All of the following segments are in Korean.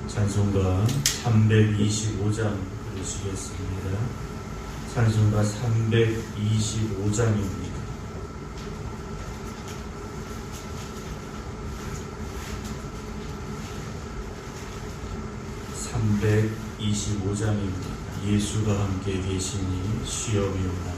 찬송가 325장 부르시겠습니다. 찬송가 325장입니다. 예수가 함께 계시니 쉬엄이오나.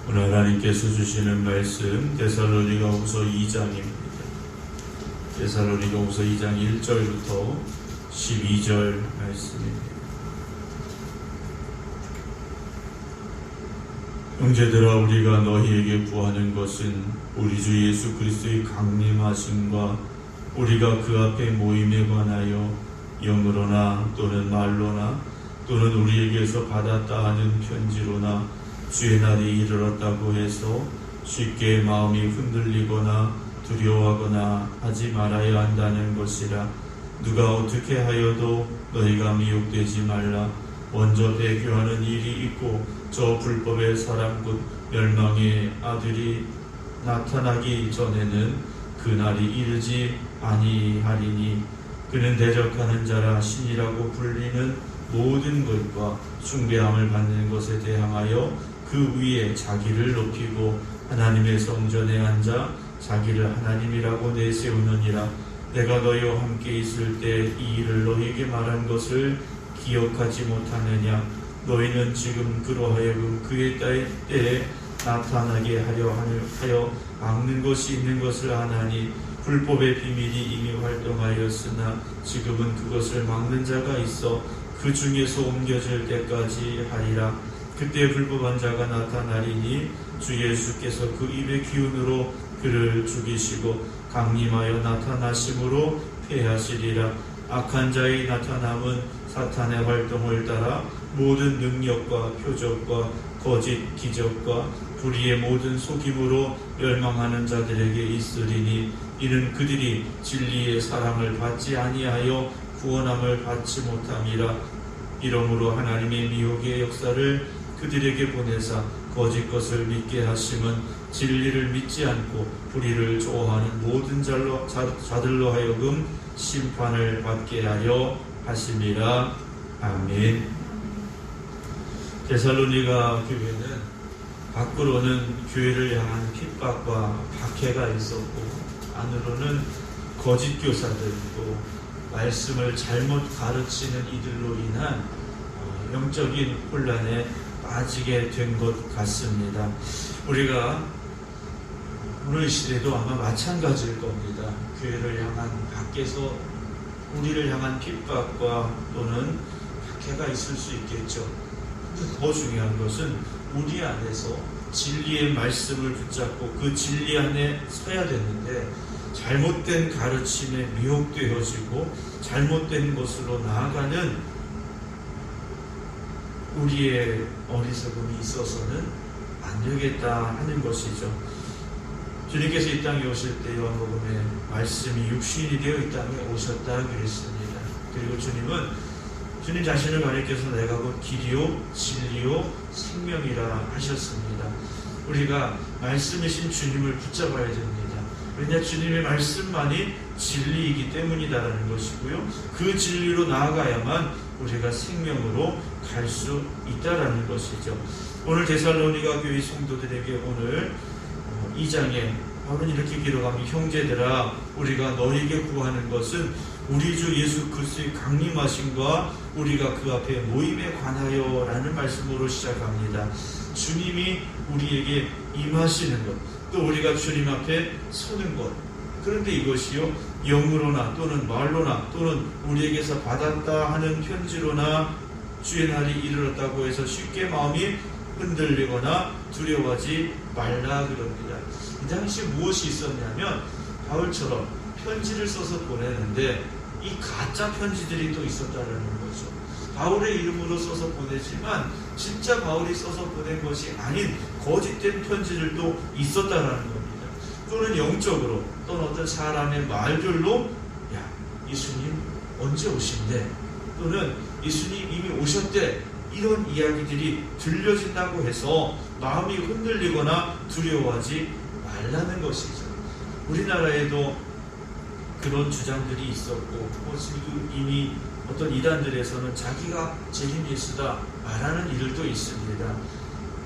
오늘 하나님께서 주시는 말씀 데살로니가후서 2장입니다. 데살로니가후서 2장 1절부터 12절 말씀입니다. 형제들아, 우리가 너희에게 구하는 것은 우리 주 예수 그리스도의 강림하심과 우리가 그 앞에 모임에 관하여 영으로나 또는 말로나 또는 우리에게서 받았다 하는 편지로나 주의 날이 이르렀다고 해서 쉽게 마음이 흔들리거나 두려워하거나 하지 말아야 한다는 것이라. 누가 어떻게 하여도 너희가 미혹되지 말라. 먼저 배교하는 일이 있고 저 불법의 사람 곧 멸망의 아들이 나타나기 전에는 그 날이 이르지 아니하리니 그는 대적하는 자라 신이라고 불리는 모든 것과 숭배함을 받는 것에 대항하여 그 위에 자기를 높이고 하나님의 성전에 앉아 자기를 하나님이라고 내세우느니라. 내가 너희와 함께 있을 때 이 일을 너희에게 말한 것을 기억하지 못하느냐. 너희는 지금 그로 하여금 그의 때에 나타나게 하여 막는 것이 있는 것을 아나니 불법의 비밀이 이미 활동하였으나 지금은 그것을 막는 자가 있어 그 중에서 옮겨질 때까지 하리라. 그때 불법한 자가 나타나리니 주 예수께서 그 입의 기운으로 그를 죽이시고 강림하여 나타나심으로 패하시리라. 악한 자의 나타남은 사탄의 활동을 따라 모든 능력과 표적과 거짓 기적과 불의의 모든 속임으로 멸망하는 자들에게 있으리니 이는 그들이 진리의 사랑을 받지 아니하여 구원함을 받지 못함이라. 이러므로 하나님의 미혹의 역사를 그들에게 보내사 거짓 것을 믿게 하심은 진리를 믿지 않고 불의를 좋아하는 모든 자들로 하여금 심판을 받게 하려 하심이라. 아멘. 데살로니가 교회는 밖으로는 교회를 향한 핍박과 박해가 있었고 안으로는 거짓 교사들도 말씀을 잘못 가르치는 이들로 인한 영적인 혼란에 빠지게 된 것 같습니다. 우리가 오늘 시대도 아마 마찬가지일 겁니다. 교회를 향한 밖에서 우리를 향한 핍박과 또는 박해가 있을 수 있겠죠. 근데 더 중요한 것은 우리 안에서 진리의 말씀을 붙잡고 그 진리 안에 서야 되는데 잘못된 가르침에 미혹되어지고 잘못된 것으로 나아가는 우리의 어리석음이 있어서는 안 되겠다 하는 것이죠. 주님께서 이 땅에 오실 때 요한복음에 말씀이 육신이 되어 이 땅에 오셨다 그랬습니다. 그리고 주님 자신을 가리켜서 내가 곧 길이요 진리요 생명이라 하셨습니다. 우리가 말씀이신 주님을 붙잡아야 됩니다. 왜냐 주님의 말씀만이 진리이기 때문이다라는 것이고요. 그 진리로 나아가야만 우리가 생명으로 갈 수 있다라는 것이죠. 오늘 데살로니가 교회 성도들에게 오늘 2장에 바울은 이렇게 기록합니다. 형제들아 우리가 너희에게 구하는 것은 우리 주 예수 그리스도의 강림하심과 우리가 그 앞에 모임에 관하여 라는 말씀으로 시작합니다. 주님이 우리에게 임하시는 것, 또 우리가 주님 앞에 서는 것. 그런데 이것이요 영으로나 또는 말로나 또는 우리에게서 받았다 하는 편지로나 주의 날이 이르렀다고 해서 쉽게 마음이 흔들리거나 두려워하지 말라 그럽니다. 이 당시 무엇이 있었냐면 바울처럼 편지를 써서 보내는데 이 가짜 편지들이 또 있었다라는 거죠. 바울의 이름으로 써서 보내지만 진짜 바울이 써서 보낸 것이 아닌 거짓된 편지들도 있었다라는 겁니다. 또는 영적으로 또는 어떤 사람의 말들로 야 예수님 언제 오신대 또는 예수님 이미 오셨대 이런 이야기들이 들려진다고 해서 마음이 흔들리거나 두려워하지 말라는 것이죠. 우리나라에도 그런 주장들이 있었고 지금 이미 어떤 이단들에서는 자기가 재림 예수다 말하는 이들도 있습니다.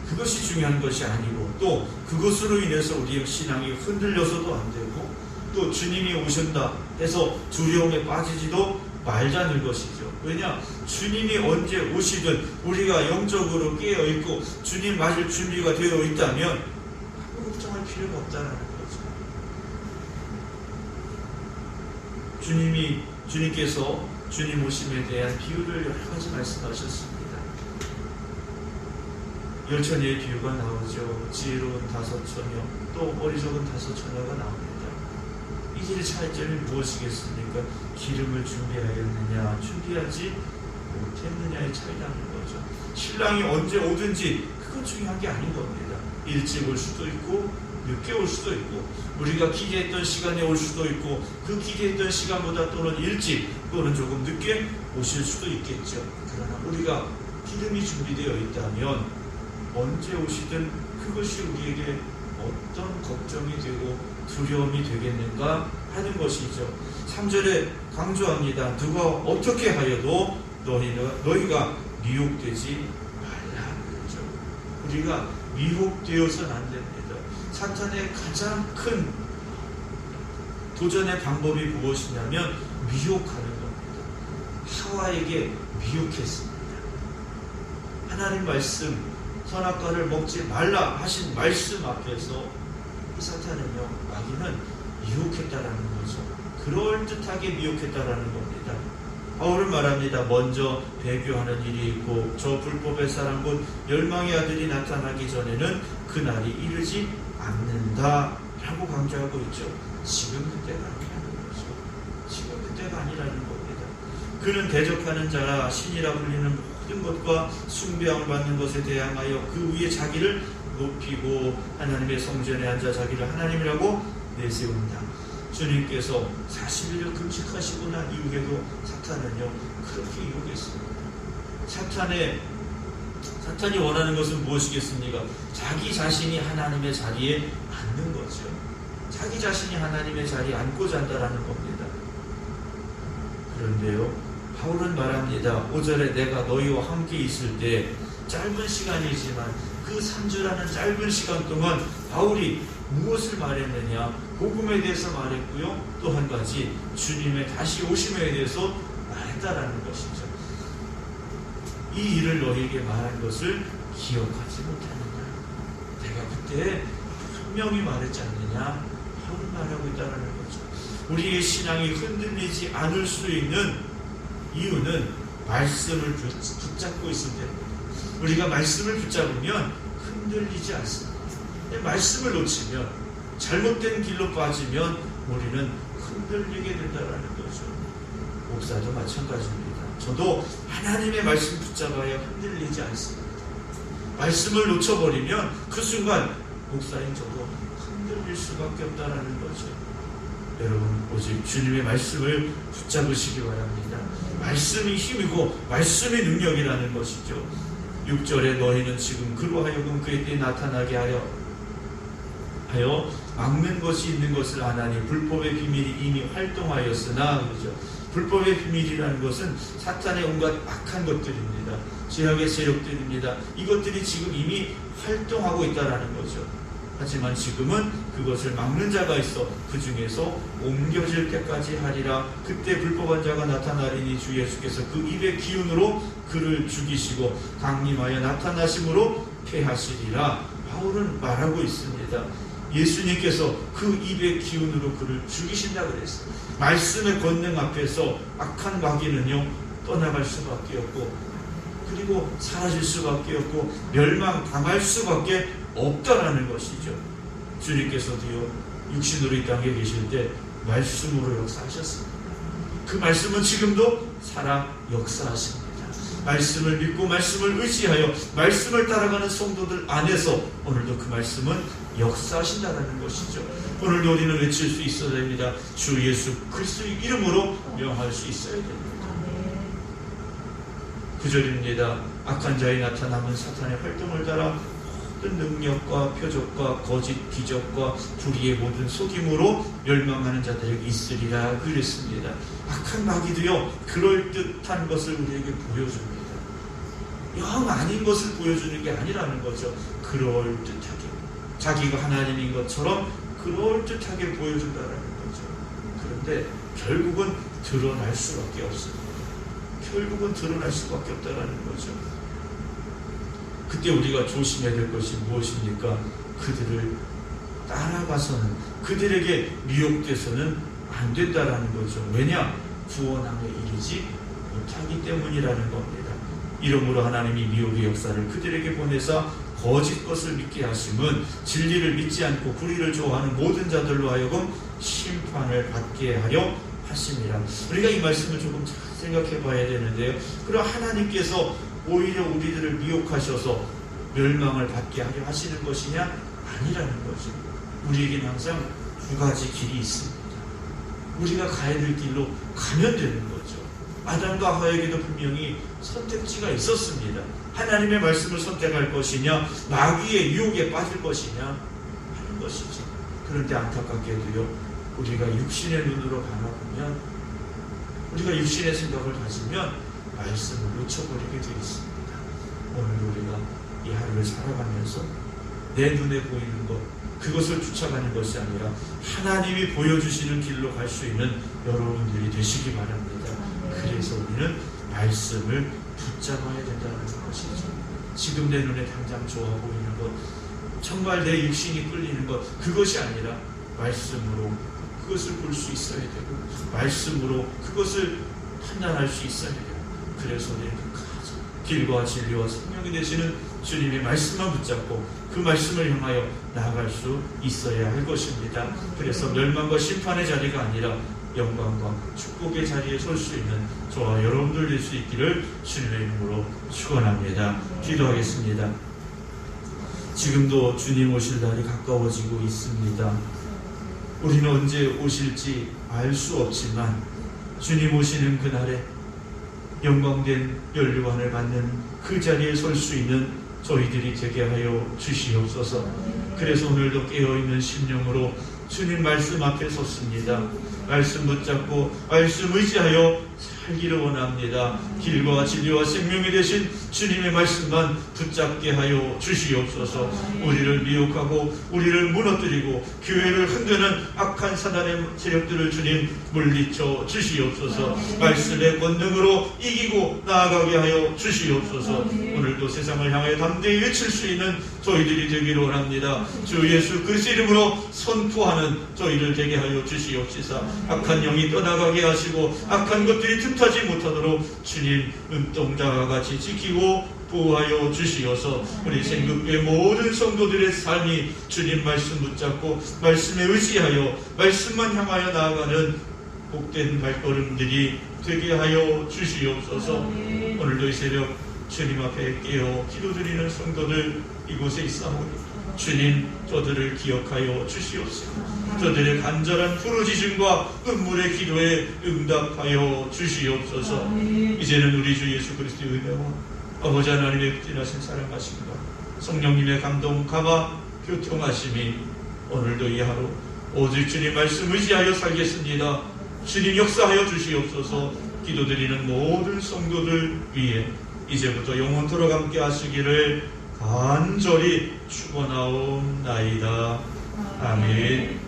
그것이 중요한 것이 아니고 또 그것으로 인해서 우리의 신앙이 흔들려서도 안 되고 또 주님이 오신다 해서 두려움에 빠지지도 말자는 것이죠. 왜냐? 주님이 언제 오시든 우리가 영적으로 깨어있고 주님 맞을 준비가 되어 있다면 아무 걱정할 필요가 없다는 거죠. 주님께서 주님 오심에 대한 비유를 여러 가지 말씀하셨습니다. 열처녀의 비유가 나오죠. 지혜로운 5처녀 또 어리석은 5처녀가 나옵니다. 이들의 차이점이 무엇이겠습니까? 기름을 준비하였느냐 준비하지 못했느냐의 차이라는 거죠. 신랑이 언제 오든지 그건 중요한 게 아닌 겁니다. 일찍 올 수도 있고 늦게 올 수도 있고 우리가 기대했던 시간에 올 수도 있고 그 기대했던 시간보다 또는 일찍 또는 조금 늦게 오실 수도 있겠죠. 그러나 우리가 기름이 준비되어 있다면 언제 오시든 그것이 우리에게 어떤 걱정이 되고 두려움이 되겠는가 하는 것이죠. 3절에 강조합니다. 누가 어떻게 하여도 너희가 미혹되지 말라 그러죠. 우리가 미혹되어서는 안 됩니다. 사탄의 가장 큰 도전의 방법이 무엇이냐면 미혹하는 겁니다. 하와에게 미혹했습니다. 하나님 말씀 선악과를 먹지 말라 하신 말씀 앞에서 이 사탄은요 마귀는 미혹했다라는 거죠. 그럴듯하게 미혹했다라는 겁니다. 바울은 말합니다. 먼저 배교하는 일이 있고 저 불법의 사람 곧 멸망의 아들이 나타나기 전에는 그날이 이르지 않는다 라고 강조하고 있죠. 지금 그때가 아니라는 거죠. 지금 그때가 아니라는 겁니다. 그는 대적하는 자라 신이라 불리는 모든 것과 숭배함을 받는 것에 대항하여 그 위에 자기를 높이고 하나님의 성전에 앉아 자기를 하나님이라고 내세운다. 주님께서 40일을 금식하시고 난 이후에도 사탄은요 그렇게 유혹했습니다. 사탄이 원하는 것은 무엇이겠습니까? 자기 자신이 하나님의 자리에 앉는 거죠. 자기 자신이 하나님의 자리에 앉고자 한다라는 겁니다. 그런데요, 바울은 말합니다. 5절에 내가 너희와 함께 있을 때 짧은 시간이지만 그 3주라는 짧은 시간 동안 바울이 무엇을 말했느냐? 복음에 대해서 말했고요. 또 한 가지 주님의 다시 오심에 대해서 말했다라는 것이죠. 이 일을 너희에게 말한 것을 기억하지 못하느냐? 내가 그때 분명히 말했지 않느냐? 바울은 말하고 있다는 거죠. 우리의 신앙이 흔들리지 않을 수 있는 이유는 말씀을 붙잡고 있을 때입니다. 우리가 말씀을 붙잡으면 흔들리지 않습니다. 말씀을 놓치면, 잘못된 길로 빠지면 우리는 흔들리게 된다는 거죠. 목사도 마찬가지입니다. 저도 하나님의 말씀 붙잡아야 흔들리지 않습니다. 말씀을 놓쳐버리면 그 순간 목사인 저도 흔들릴 수밖에 없다는 거죠. 여러분, 오직 주님의 말씀을 붙잡으시기 바랍니다. 말씀이 힘이고 말씀이 능력이라는 것이죠. 6절에 너희는 지금 그로 하여금 그의 때에 나타나게 하여 막는 것이 있는 것을 아나니 불법의 비밀이 이미 활동하였으나, 그죠? 불법의 비밀이라는 것은 사탄의 온갖 악한 것들입니다. 죄악의 세력들입니다. 이것들이 지금 이미 활동하고 있다는 거죠. 하지만 지금은 그것을 막는 자가 있어 그 중에서 옮겨질 때까지 하리라. 그때 불법한 자가 나타나리니 주 예수께서 그 입의 기운으로 그를 죽이시고 강림하여 나타나심으로 패하시리라. 바울은 말하고 있습니다. 예수님께서 그 입의 기운으로 그를 죽이신다 그랬어요. 말씀의 권능 앞에서 악한 마귀는요 떠나갈 수밖에 없고, 그리고 사라질 수밖에 없고 멸망당할 수밖에 없다라는 것이죠. 주님께서도요 육신으로 이 땅에 계실 때 말씀으로 역사하셨습니다. 그 말씀은 지금도 살아 역사하십니다. 말씀을 믿고 말씀을 의지하여 말씀을 따라가는 성도들 안에서 오늘도 그 말씀은 역사하신다는 것이죠. 오늘도 우리는 외칠 수 있어야 됩니다. 주 예수 그리스도의 이름으로 명할 수 있어야 됩니다. 9절입니다. 악한 자의 나타남은 사탄의 활동을 따라 모든 능력과 표적과 거짓 기적과 불의의 모든 속임으로 멸망하는 자들에게 있으리라 그랬습니다. 악한 마귀도요 그럴듯한 것을 우리에게 보여줍니다. 영 아닌 것을 보여주는 게 아니라는 거죠. 그럴듯하게 자기가 하나님인 것처럼 그럴듯하게 보여준다는 거죠. 그런데 결국은 드러날 수밖에 없습니다. 결국은 드러날 수밖에 없다는 거죠. 그때 우리가 조심해야 될 것이 무엇입니까? 그들을 따라가서는, 그들에게 미혹돼서는 안 된다라는 거죠. 왜냐? 구원함에 이르지 못하기 때문이라는 겁니다. 이러므로 하나님이 미혹의 역사를 그들에게 보내사 거짓 것을 믿게 하심은 진리를 믿지 않고 불의를 좋아하는 모든 자들로 하여금 심판을 받게 하려 하심이라. 우리가 이 말씀을 조금 잘 생각해 봐야 되는데요. 그럼 하나님께서 오히려 우리들을 미혹하셔서 멸망을 받게 하려 하시는 것이냐? 아니라는 거죠. 우리에게는 항상 두 가지 길이 있습니다. 우리가 가야 될 길로 가면 되는 거죠. 아담과 하와에게도 분명히 선택지가 있었습니다. 하나님의 말씀을 선택할 것이냐, 마귀의 유혹에 빠질 것이냐 하는 것이죠. 그런데 안타깝게도요, 우리가 육신의 눈으로 바라보면, 우리가 육신의 생각을 가지면 말씀을 놓쳐버리게 되어 있습니다. 오늘 우리가 이 하루를 살아가면서 내 눈에 보이는 것, 그것을 쫓아가는 것이 아니라 하나님이 보여주시는 길로 갈 수 있는 여러분들이 되시기 바랍니다. 그래서 우리는 말씀을 붙잡아야 된다는 것이죠. 지금 내 눈에 당장 좋아 보이는 것, 정말 내 육신이 끌리는 것, 그것이 아니라 말씀으로 그것을 볼 수 있어야 되고, 말씀으로 그것을 판단할 수 있어야 돼요. 그래서 우리는 길과 진리와 생명이 되시는 주님의 말씀만 붙잡고 그 말씀을 향하여 나아갈 수 있어야 할 것입니다. 그래서 멸망과 심판의 자리가 아니라 영광과 축복의 자리에 설 수 있는 저와 여러분들 될 수 있기를 주님의 이름으로 축원합니다. 기도하겠습니다. 지금도 주님 오실 날이 가까워지고 있습니다. 우리는 언제 오실지 알 수 없지만 주님 오시는 그날에 영광된 면류관을 받는 그 자리에 설 수 있는 저희들이 되게 하여 주시옵소서. 그래서 오늘도 깨어있는 심령으로 주님 말씀 앞에 섰습니다. 말씀 붙잡고 말씀 의지하여 살기를 원합니다. 길과 진리와 생명이 되신 주님의 말씀만 붙잡게 하여 주시옵소서. 우리를 미혹하고 우리를 무너뜨리고 교회를 흔드는 악한 사단의 세력들을 주님 물리쳐 주시옵소서. 말씀의 권능으로 이기고 나아가게 하여 주시옵소서. 오늘도 세상을 향해 담대히 외칠 수 있는 저희들이 되기를 원합니다. 주 예수 그리스도 이름으로 선포하는 저희를 되게 하여 주시옵시사. 악한 영이 떠나가게 하시고 악한 것들이 틈타지 못하도록 주님 눈동자와 같이 지키고 보호하여 주시어서 우리 생극교회 모든 성도들의 삶이 주님 말씀 붙잡고 말씀에 의지하여 말씀만 향하여 나아가는 복된 발걸음들이 되게 하여 주시옵소서. 오늘도 이 새벽 주님 앞에 깨어 기도드리는 성도들 이곳에 있사오니 주님 저들을 기억하여 주시옵소서. 저들의 간절한 부르짖음과 눈물의 기도에 응답하여 주시옵소서. 이제는 우리 주 예수 그리스도의 은혜와 아버지 하나님의 극진하신 사랑하심과 성령님의 감동 감화 교통하심이 오늘도 이 하루 오직 주님 말씀 의지하여 살겠습니다. 주님 역사하여 주시옵소서. 기도드리는 모든 성도들 위해 이제부터 영원토록 함께 하시기를 간절히 축원하옵나이다. 아멘.